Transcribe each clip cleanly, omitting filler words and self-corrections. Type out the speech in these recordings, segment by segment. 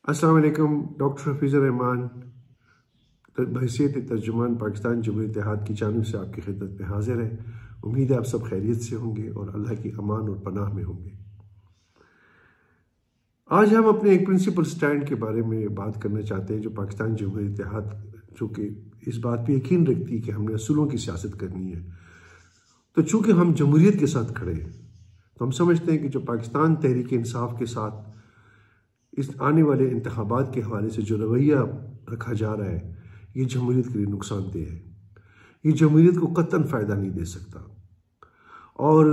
अस्सलाम वालेकुम। डॉक्टर हफीज़ुर रहमान बहैसियत तर्जुमान पाकिस्तान जमहूरियत इत्तेहाद की जानिब से आपकी खिदमत में हाजिर है। उम्मीद है आप सब खैरियत से होंगे और अल्लाह की अमान और पनाह में होंगे। आज हम अपने एक प्रिंसिपल स्टैंड के बारे में बात करना चाहते हैं, जो पाकिस्तान जमहूरियत इत्तेहाद जो कि इस बात पर यकीन रखती है कि हमने असूलों की सियासत करनी है। तो चूँकि हम जमहूरियत के साथ खड़े हैं, तो हम समझते हैं कि जो पाकिस्तान तहरीक इंसाफ के साथ इस आने वाले इंतखाबात के हवाले से जो रवैया रखा जा रहा है, ये जमहूरियत के लिए नुकसानदेह है। ये जमहूरियत को कतई फ़ायदा नहीं दे सकता। और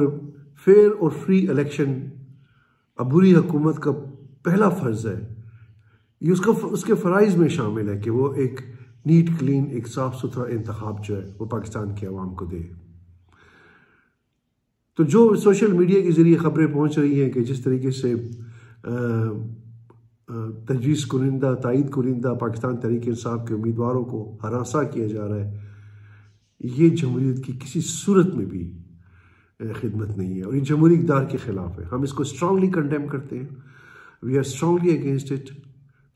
फेयर और फ्री इलेक्शन अबूरी हुकूमत का पहला फ़र्ज़ है। ये उसके फ़राइज़ में शामिल है कि वो एक नीट क्लीन, एक साफ़ सुथरा इंतखाब जो है वो पाकिस्तान की आवाम को दे। तो जो सोशल मीडिया के ज़रिए ख़बरें पहुँच रही हैं कि जिस तरीके से तजवीज़ कुरिंदा, तायद कुरिंदा पाकिस्तान तहरीक इंसाफ के उम्मीदवारों को हरासा किया जा रहा है, ये जमहूरियत की किसी सूरत में भी खिदमत नहीं है और ये जमहूरी इक़्तिदार के ख़िलाफ़ है। हम इसको स्ट्रांगली कंडेम करते हैं। We are strongly against it.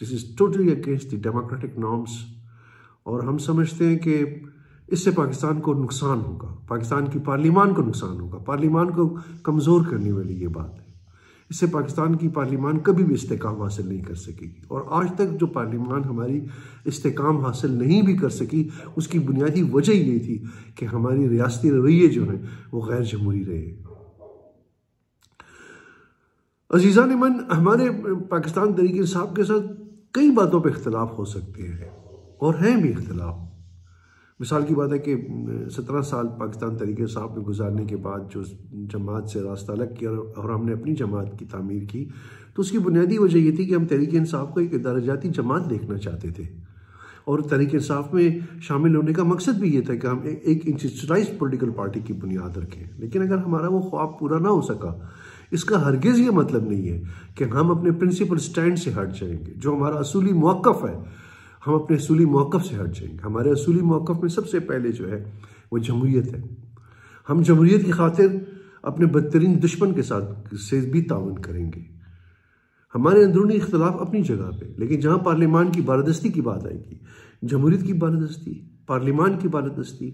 This is totally against the democratic norms. और हम समझते हैं कि इससे पाकिस्तान को नुकसान होगा, पाकिस्तान की पार्लियामान को नुकसान होगा। पार्लियामान को कमज़ोर करने वाली ये बात है। इससे पाकिस्तान की पार्लियामान कभी भी इस्तेकाम हासिल नहीं कर सकेगी। और आज तक जो पार्लियामान हमारी इस्तेकाम हासिल नहीं भी कर सकी, उसकी बुनियादी वजह ये थी कि हमारी रियासती रवैये जो हैं वो गैर जमहूरी रहे। अजीज़ान मन, हमारे पाकिस्तान तहरीक इंसाफ के साथ कई बातों पर इख्तलाफ हो सकते हैं और हैं भी इख्तलाफ। मिसाल की बात है कि 17 साल पाकिस्तान तहरीक इंसाफ में गुजारने के बाद जो जमात से रास्ता अलग किया और हमने अपनी जमात की तामीर की, तो उसकी बुनियादी वजह ये थी कि हम तहरीक इंसाफ को एक दर्जाती जमात देखना चाहते थे। और तहरीक इंसाफ में शामिल होने का मकसद भी ये था कि हम एक इंस्टीट्यूशनलाइज्ड पॉलिटिकल पार्टी की बुनियाद रखें। लेकिन अगर हमारा वो ख्वाब पूरा ना हो सका, इसका हरगिज़ ये मतलब नहीं है कि हम अपने प्रिंसिपल स्टैंड से हट जाएंगे। जो हमारा असूली मौक़िफ़ है, हम अपने असूली मौक़िफ़ से हट जाएंगे। हमारे असूली मौक़िफ़ में सबसे पहले जो है वो जमहूरियत है। हम जमहूरियत की खातिर अपने बदतरीन दुश्मन के साथ से भी ताउन करेंगे। हमारे अंदरूनी इख्तलाफ अपनी जगह पे, लेकिन जहाँ पार्लियामान की बालादस्ती की बात आएगी, जमहूरियत की बालादस्ती, पार्लियामान की बालादस्ती,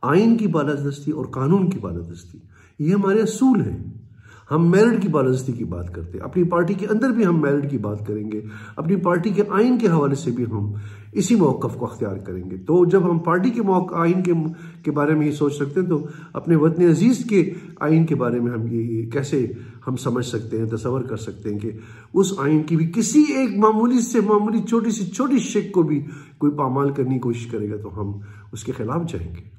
आइन की बालादस्ती और कानून की बालादस्ती, ये हमारे असूल हैं। हम मेरिट की बालादस्ती की बात करते हैं। अपनी पार्टी के अंदर भी हम मेरिट की बात करेंगे। अपनी पार्टी के आइन के हवाले से भी हम इसी मौक़िफ़ को अख्तियार करेंगे। तो जब हम पार्टी के आइन के बारे में ये सोच सकते हैं, तो अपने वतन अजीज़ के आइन के बारे में हम ये कैसे हम समझ सकते हैं, तसव्वुर कर सकते हैं कि उस आइन की भी किसी एक मामूली से मामूली छोटी से छोटी शिक को भी कोई पामाल करने की कोशिश करेगा तो हम उसके खिलाफ जाएंगे।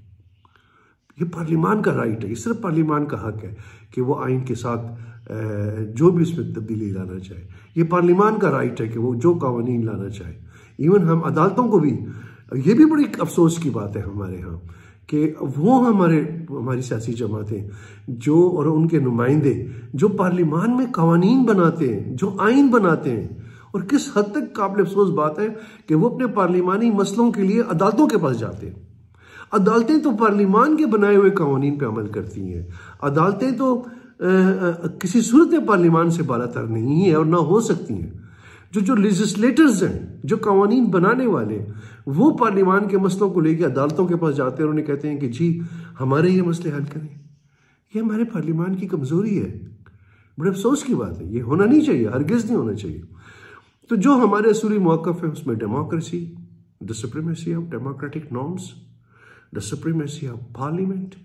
ये पार्लियामान का राइट है, ये सिर्फ पार्लियामान का हक है कि वो आइन के साथ जो भी उसमें तब्दीली लाना चाहे। ये पार्लियामान का राइट है कि वो जो कानून लाना चाहे। इवन हम अदालतों को भी, ये भी बड़ी अफसोस की बात है हमारे यहाँ कि वो हमारी सियासी जमातें जो और उनके नुमाइंदे जो पार्लियामान में कानून बनाते हैं, जो आइन बनाते हैं, और किस हद तक काबिल अफसोस बात है कि वो अपने पार्लियामानी मसलों के लिए अदालतों के पास जाते हैं। अदालतें तो पार्लियामान के बनाए हुए कानून पे अमल करती हैं। अदालतें तो किसी सूरत में पार्लियामान से बालातर नहीं है और ना हो सकती हैं। जो लेजिस्लेटर्स हैं, जो कानून बनाने वाले, वो पार्लियामान के मसलों को लेकर अदालतों के पास जाते हैं और उन्हें कहते हैं कि जी हमारे ये मसले हल करें। ये हमारे पार्लियामान की कमज़ोरी है। बड़े अफसोस की बात है। ये होना नहीं चाहिए, हरगिज़ नहीं होना चाहिए। तो जो हमारे असूली मौक़िफ़ है उसमें democracy, the supremacy of democratic norms, the supremacy of parliament,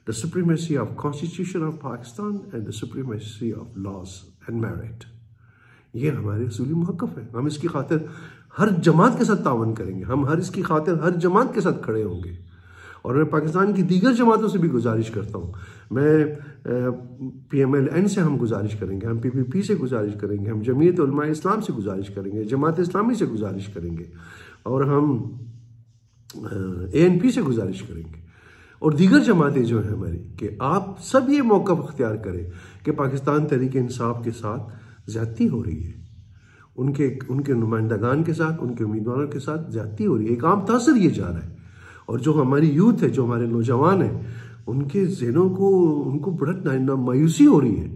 the supremacy of constitution of Pakistan and the supremacy of laws and merit। ये हमारे असूली मौक़िफ़ है। हम इसकी खातिर हर जमात के साथ तावन करेंगे। हम इसकी खातिर हर जमात के साथ खड़े होंगे। और मैं पाकिस्तान की दीगर जमातों से भी गुजारिश करता हूँ। मैं PMLN से हम गुजारिश करेंगे, हम PPP से गुजारिश करेंगे, हम जमीयत उलमा इस्लाम से गुजारिश करेंगे, जमात इस्लामी से गुजारिश करेंगे, और हम ANP से गुजारिश करेंगे और दीगर जमातें जो हैं हमारी, कि आप सब ये मौक़िफ़ अख्तियार करें कि पाकिस्तान तहरीक इंसाफ के साथ ज़्यादती हो रही है। उनके नुमाइंदगान के साथ, उनके उम्मीदवारों के साथ ज़्यादती हो रही है। एक आम तासर ये जा रहा है। और जो हमारी यूथ है, जो हमारे नौजवान हैं, उनके ज़हनों को उनको बड़ा मायूसी हो रही है।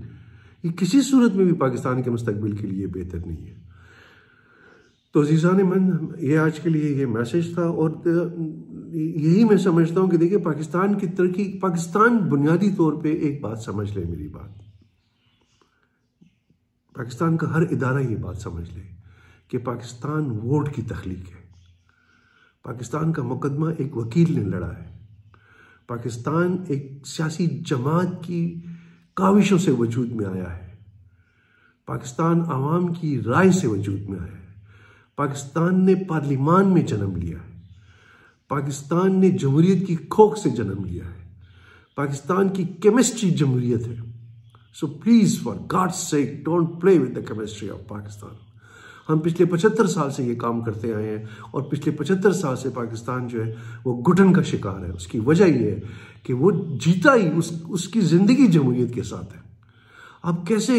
ये किसी सूरत में भी पाकिस्तान के मुस्तकबिल के लिए बेहतर नहीं है। तो अज़ीज़ान मन, ये आज के लिए ये मैसेज था। और यही मैं समझता हूँ कि देखिए, पाकिस्तान की तरक्की, पाकिस्तान बुनियादी तौर पे एक बात समझ ले, मेरी बात, पाकिस्तान का हर इदारा ये बात समझ ले कि पाकिस्तान वोट की तख्लीक है। पाकिस्तान का मुकदमा एक वकील ने लड़ा है। पाकिस्तान एक सियासी जमात की काविशों से वजूद में आया है। पाकिस्तान आवाम की राय से वजूद में आया है। पाकिस्तान ने पार्लिमान में जन्म लिया है। पाकिस्तान ने जमहूरियत की खोख से जन्म लिया है। पाकिस्तान की केमिस्ट्री जमहूरियत है। So please, for God's sake, don't play with the chemistry of Pakistan. हम पिछले 75 साल से ये काम करते आए हैं और पिछले 75 साल से पाकिस्तान जो है वो घुटन का शिकार है। उसकी वजह ये है कि वो जीता ही उसकी जिंदगी जमहूरियत के साथ है। अब कैसे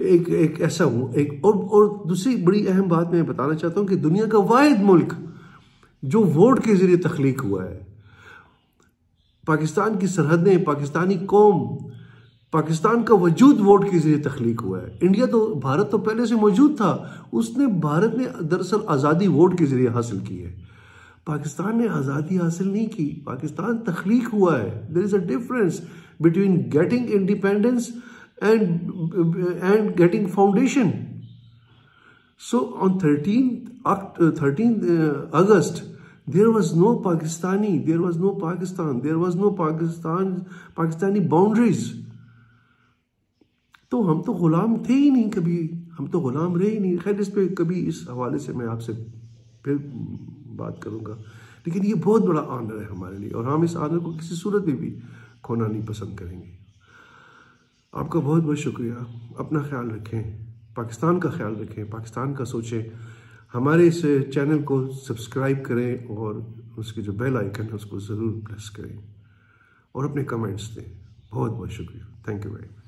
एक ऐसा एक और दूसरी बड़ी अहम बात मैं बताना चाहता हूं कि दुनिया का वाहिद मुल्क जो वोट के जरिए तख्लीक हुआ है, पाकिस्तान की सरहदें, पाकिस्तानी कौम, पाकिस्तान का वजूद वोट के जरिए तख्लीक हुआ है। इंडिया तो, भारत तो पहले से मौजूद था। भारत ने दरअसल आज़ादी वोट के जरिए हासिल की है। पाकिस्तान ने आज़ादी हासिल नहीं की, पाकिस्तान तख्लीक हुआ है। There is a difference between getting independence and getting foundation. So on 13th August, there was no Pakistani, there was no Pakistan, there was no Pakistani boundaries. तो हम तो गुलाम थे ही नहीं कभी, हम तो गुलाम रहे ही नहीं। खैर, इस पे कभी इस हवाले से मैं आपसे फिर बात करूंगा। लेकिन ये बहुत बड़ा ऑनर है हमारे लिए और हम इस ऑनर को किसी सूरत में भी खोना नहीं पसंद करेंगे। आपका बहुत बहुत शुक्रिया। अपना ख्याल रखें, पाकिस्तान का ख्याल रखें, पाकिस्तान का सोचें। हमारे इस चैनल को सब्सक्राइब करें और उसके जो बेल आइकन है उसको ज़रूर प्रेस करें और अपने कमेंट्स दें। बहुत बहुत शुक्रिया। Thank you very much.